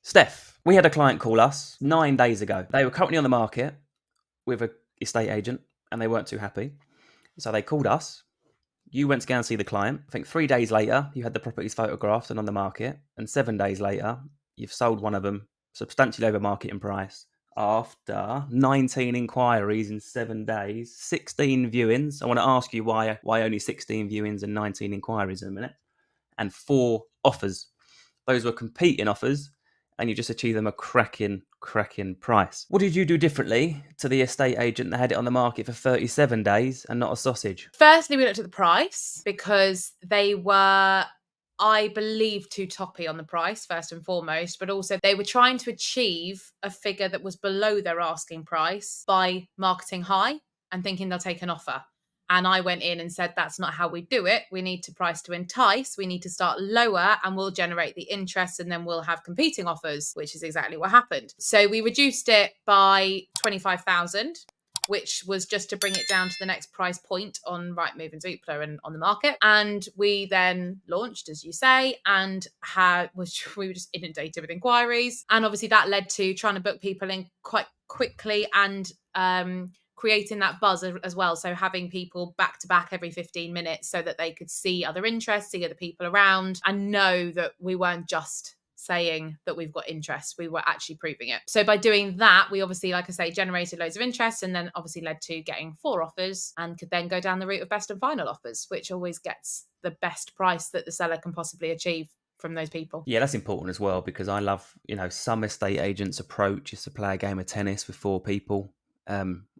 Steph, we had a client call us 9 days ago. They were currently on the market with an estate agent and they weren't too happy. So they called us. You went to go and see the client. I think 3 days later, you had the properties photographed and on the market. And 7 days later, you've sold one of them substantially over marketing price after 19 inquiries in 7 days, 16 viewings. I want to ask you why only 16 viewings and 19 inquiries in a minute, and 4 offers. Those were competing offers, and you just achieved them a cracking price. What did you do differently to the estate agent that had it on the market for 37 days and not a sausage? Firstly, we looked at the price because they were, I believe, too toppy on the price, first and foremost, but also they were trying to achieve a figure that was below their asking price by marketing high and thinking they'll take an offer. And I went in and said, that's not how we do it. We need to price to entice. We need to start lower and we'll generate the interest and then we'll have competing offers, which is exactly what happened. So we reduced it by 25,000, which was just to bring it down to the next price point on Rightmove and Zoopla and on the market. And we then launched, as you say, and we were just inundated with inquiries. And obviously that led to trying to book people in quite quickly and creating that buzz as well. So having people back to back every 15 minutes so that they could see other interest, see other people around, and know that we weren't just saying that we've got interest, we were actually proving it. So by doing that, we obviously, like I say, generated loads of interest and then obviously led to getting 4 offers and could then go down the route of best and final offers, which always gets the best price that the seller can possibly achieve from those people. Yeah, that's important as well, because I love, some estate agents' approach is to play a game of tennis with 4 people.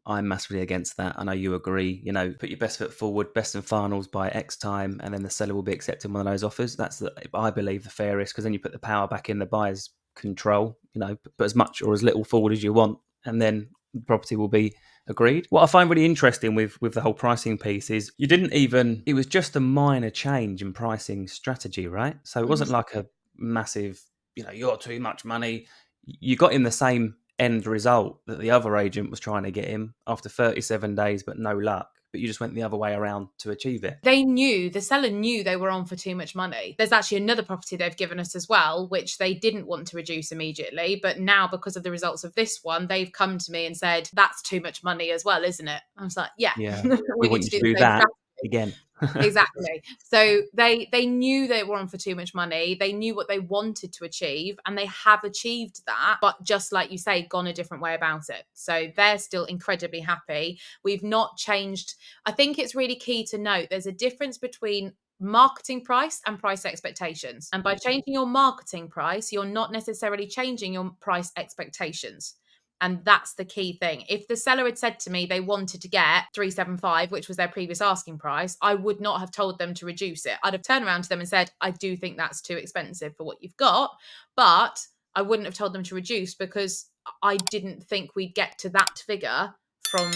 I'm massively against that. I know you agree. Put your best foot forward, best and finals by X time, and then the seller will be accepting one of those offers. That's, I believe, the fairest, because then you put the power back in the buyer's control. Put as much or as little forward as you want, and then the property will be agreed. What I find really interesting with the whole pricing piece is it was just a minor change in pricing strategy, right? So it wasn't like a massive, you're too much money. You got him the same end result that the other agent was trying to get him after 37 days, but no luck. But you just went the other way around to achieve it. The seller knew they were on for too much money. There's actually another property they've given us as well, which they didn't want to reduce immediately. But now, because of the results of this one, they've come to me and said, that's too much money as well, isn't it? I was like, yeah. We want you to do that again. Exactly. So they knew they were on for too much money. They knew what they wanted to achieve and they have achieved that, but just like you say, gone a different way about it. So they're still incredibly happy. We've not changed. I think it's really key to note there's a difference between marketing price and price expectations. And by changing your marketing price, you're not necessarily changing your price expectations. And that's the key thing. If the seller had said to me they wanted to get 375, which was their previous asking price, I would not have told them to reduce it. I'd have turned around to them and said, I do think that's too expensive for what you've got, but I wouldn't have told them to reduce because I didn't think we'd get to that figure from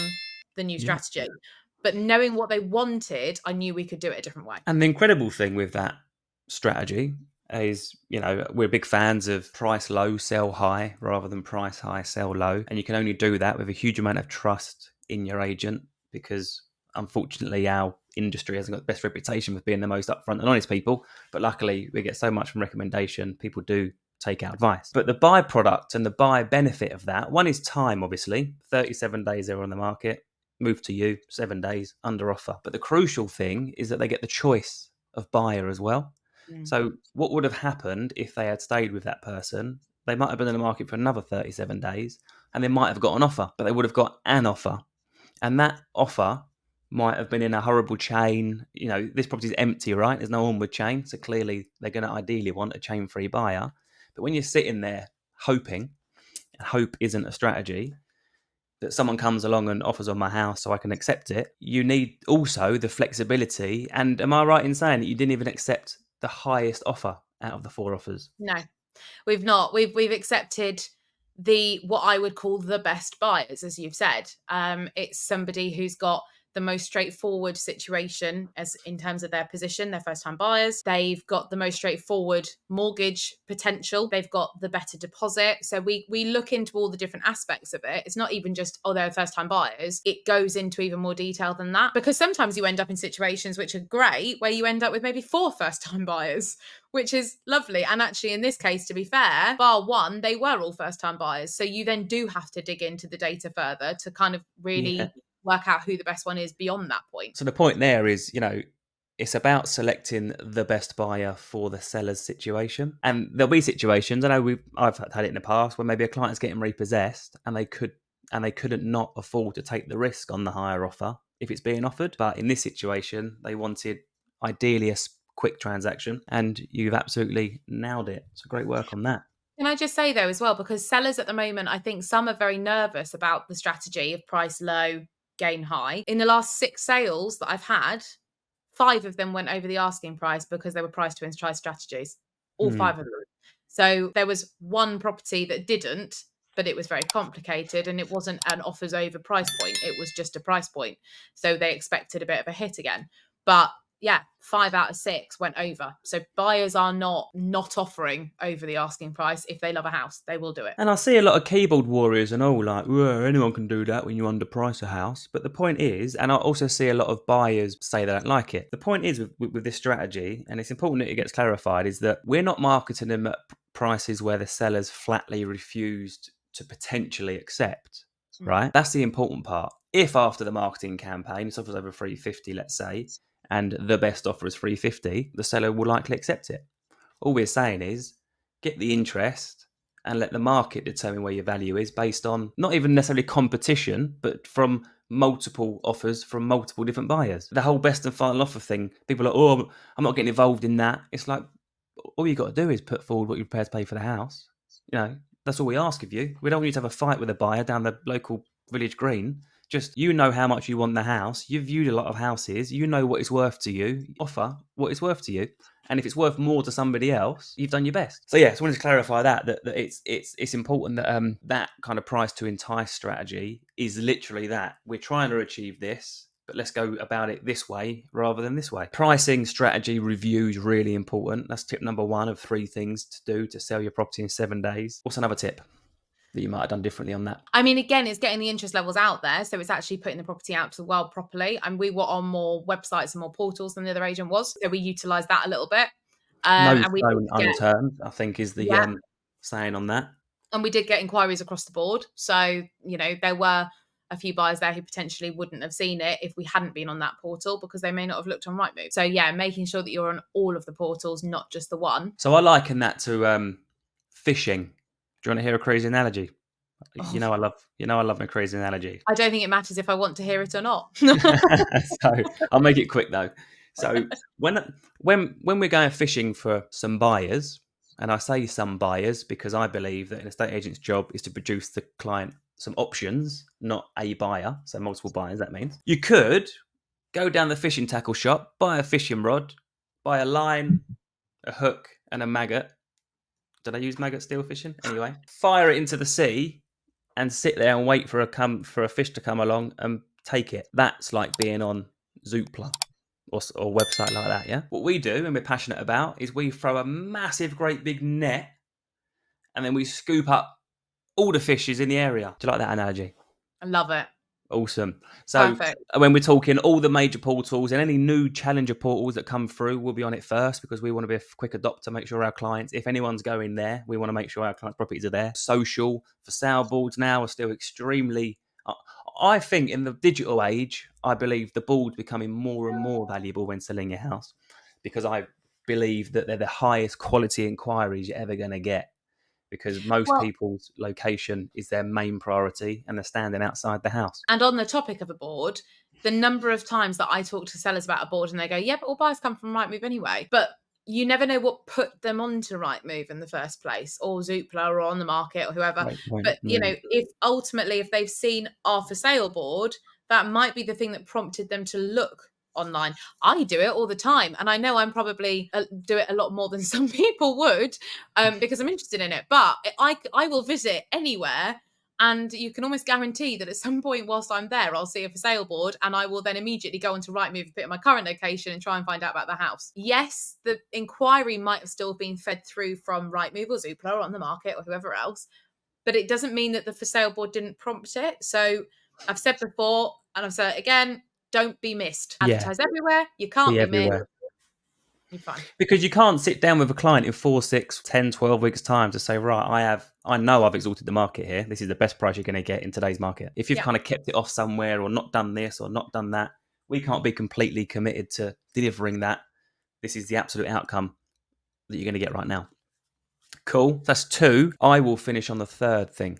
the new strategy. But knowing what they wanted, I knew we could do it a different way. And the incredible thing with that strategy is, we're big fans of price low, sell high, rather than price high, sell low. And you can only do that with a huge amount of trust in your agent, because unfortunately our industry hasn't got the best reputation with being the most upfront and honest people. But luckily we get so much from recommendation, people do take our advice. But the byproduct and the buy benefit of that, one is time, obviously. 37 days they're on the market, move to you, 7 days, under offer. But the crucial thing is that they get the choice of buyer as well. So what would have happened if they had stayed with that person? They might have been in the market for another 37 days and they might have got an offer, but they would have got an offer. And that offer might have been in a horrible chain. This property's empty, right? There's no onward chain. So clearly they're going to ideally want a chain-free buyer. But when you're sitting there hoping, and hope isn't a strategy, that someone comes along and offers on my house so I can accept it, you need also the flexibility. And am I right in saying that you didn't even accept the highest offer out of the 4 offers? No, we've not. We've accepted what I would call the best buyers, as you've said. It's somebody who's got the most straightforward situation as in terms of their position. They're first time buyers. They've got the most straightforward mortgage potential. They've got the better deposit. So we look into all the different aspects of it. It's not even just, oh, they're first time buyers. It goes into even more detail than that, because sometimes you end up in situations which are great where you end up with maybe 4 first time buyers, which is lovely. And actually, in this case, to be fair, bar one, they were all first time buyers. So you then do have to dig into the data further to kind of Yeah. really work out who the best one is beyond that point. So the point there is, it's about selecting the best buyer for the seller's situation. And there'll be situations, I know I've had it in the past, where maybe a client's getting repossessed and they couldn't not afford to take the risk on the higher offer if it's being offered. But in this situation, they wanted ideally a quick transaction, and you've absolutely nailed it. So great work on that. Can I just say though as well, because sellers at the moment, I think some are very nervous about the strategy of price low, gain high. In the last 6 sales that I've had, 5 of them went over the asking price because they were price to win try strategies. All 5 of them. So there was one property that didn't, but it was very complicated and it wasn't an offers over price point. It was just a price point. So they expected a bit of a hit again. But yeah, 5 out of 6 went over. So buyers are not offering over the asking price. If they love a house, they will do it. And I see a lot of keyboard warriors and all like, well, anyone can do that when you underprice a house. But the point is, and I also see a lot of buyers say they don't like it. The point is with this strategy, and it's important that it gets clarified, is that we're not marketing them at prices where the sellers flatly refused to potentially accept, right? That's the important part. If after the marketing campaign, it's offers over 350, let's say, and the best offer is 350, the seller will likely accept it. All we're saying is get the interest and let the market determine where your value is based on not even necessarily competition, but from multiple offers from multiple different buyers. The whole best and final offer thing, people are like, oh, I'm not getting involved in that. It's like, all you got to do is put forward what you're prepared to pay for the house. That's all we ask of you. We don't want you to have a fight with a buyer down the local village green. Just, how much you want the house. You've viewed a lot of houses. You know what it's worth to you. Offer what it's worth to you. And if it's worth more to somebody else, you've done your best. So yeah, so I wanted to clarify that it's important that that kind of price to entice strategy is literally that. We're trying to achieve this, but let's go about it this way rather than this way. Pricing strategy review is really important. That's tip number 1 of 3 things to do to sell your property in 7 days. What's another tip that you might have done differently on that? I mean, again, it's getting the interest levels out there. So it's actually putting the property out to the world properly. And we were on more websites and more portals than the other agent was. So we utilised that a little bit. No And we stone did get, unturned, I think is the yeah, saying on that. and we did get inquiries across the board. So, there were a few buyers there who potentially wouldn't have seen it if we hadn't been on that portal because they may not have looked on Rightmove. So yeah, making sure that you're on all of the portals, not just the one. So I liken that to fishing. Do you want to hear a crazy analogy? Oh, I love my crazy analogy. I don't think it matters if I want to hear it or not. So I'll make it quick though. So when we're going fishing for some buyers, and I say some buyers because I believe that an estate agent's job is to produce the client some options, not a buyer. So multiple buyers, that means. You could go down the fishing tackle shop, buy a fishing rod, buy a line, a hook, and a maggot. Did I use maggot steel fishing? Anyway, fire it into the sea and sit there and wait for a fish to come along and take it. That's like being on Zoopla or website like that, yeah? What we do and we're passionate about is we throw a massive, great big net and then we scoop up all the fishes in the area. Do you like that analogy? I love it. Awesome. So Perfect. when we're talking all the major portals and any new challenger portals that come through, we'll be on it first because we want to be a quick adopter, make sure our clients, if anyone's going there, we want to make sure our clients' properties are there. Social for sale boards now are still extremely, I think in the digital age, I believe the boards becoming more and more valuable when selling your house because I believe that they're the highest quality inquiries you're ever going to get. Because most people's location is their main priority and they're standing outside the house. And on the topic of a board, the number of times that I talk to sellers about a board and they go, yeah, but all buyers come from Rightmove anyway. But you never know what put them onto Rightmove in the first place, or Zoopla or On the Market or whoever. But, if they've seen our for sale board, that might be the thing that prompted them to look online. I do it all the time, and I know I'm probably do it a lot more than some people would because I'm interested in it, but I will visit anywhere And you can almost guarantee that at some point whilst I'm there, I'll see a for sale board and I will then immediately go onto Rightmove, put in my current location and try and find out about the house. Yes, the inquiry might have still been fed through from Rightmove or Zoopla or On the Market or whoever else, but it doesn't mean that the for sale board didn't prompt it. So I've said before, and I've said it again, don't be missed. Yeah, Advertise everywhere. You can't be be missed. everywhere. You're fine. Because you can't sit down with a client in 4, 6, 10, 12 weeks' time to say, right, I know I've exalted the market here. This is the best price you're going to get in today's market. If you've Yeah. kind of kept it off somewhere or not done this or not done that, we can't be completely committed to delivering that. This is the absolute outcome that you're going to get right now. Cool. That's 2. I will finish on the third thing,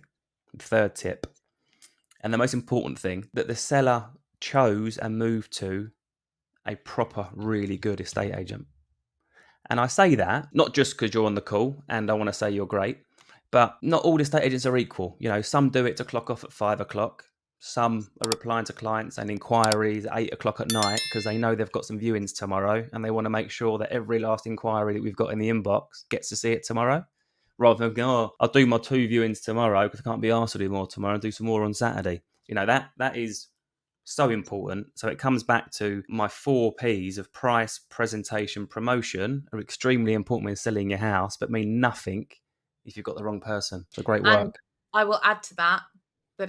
the third tip. And the most important thing, that the seller chose and moved to a proper, really good estate agent. And I say that not just because you're on the call and I want to say you're great, but not all estate agents are equal. You know, some do it to clock off at 5 o'clock. Some are replying to clients and inquiries at 8 o'clock at night because they know they've got some viewings tomorrow and they want to make sure that every last inquiry that we've got in the inbox gets to see it tomorrow. Rather than, oh, I'll do my 2 viewings tomorrow because I can't be asked to do more tomorrow and do some more on Saturday. You know, that is so important. So it comes back to my 4 P's of price, presentation, promotion are extremely important when selling your house, but mean nothing if you've got the wrong person. So great And work. I will add to that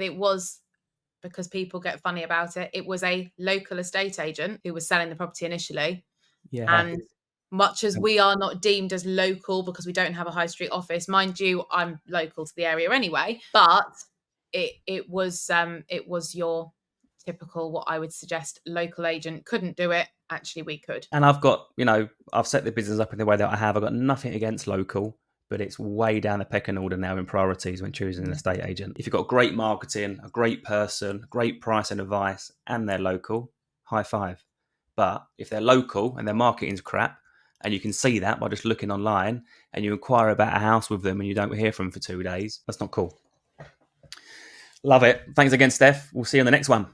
it was, because people get funny about it, it was a local estate agent who was selling the property initially. Yeah. And much as we are not deemed as local because we don't have a high street office, mind you, I'm local to the area anyway, but it was your typical, what I would suggest, local agent couldn't do it. Actually, we could. And I've got, I've set the business up in the way that I have. I've got nothing against local, but it's way down the pecking order now in priorities when choosing an estate agent. If you've got great marketing, a great person, great price and advice, and they're local, high five. But if they're local and their marketing's crap, and you can see that by just looking online, and you inquire about a house with them and you don't hear from them for 2 days, that's not cool. Love it. Thanks again, Steph. We'll see you on the next one.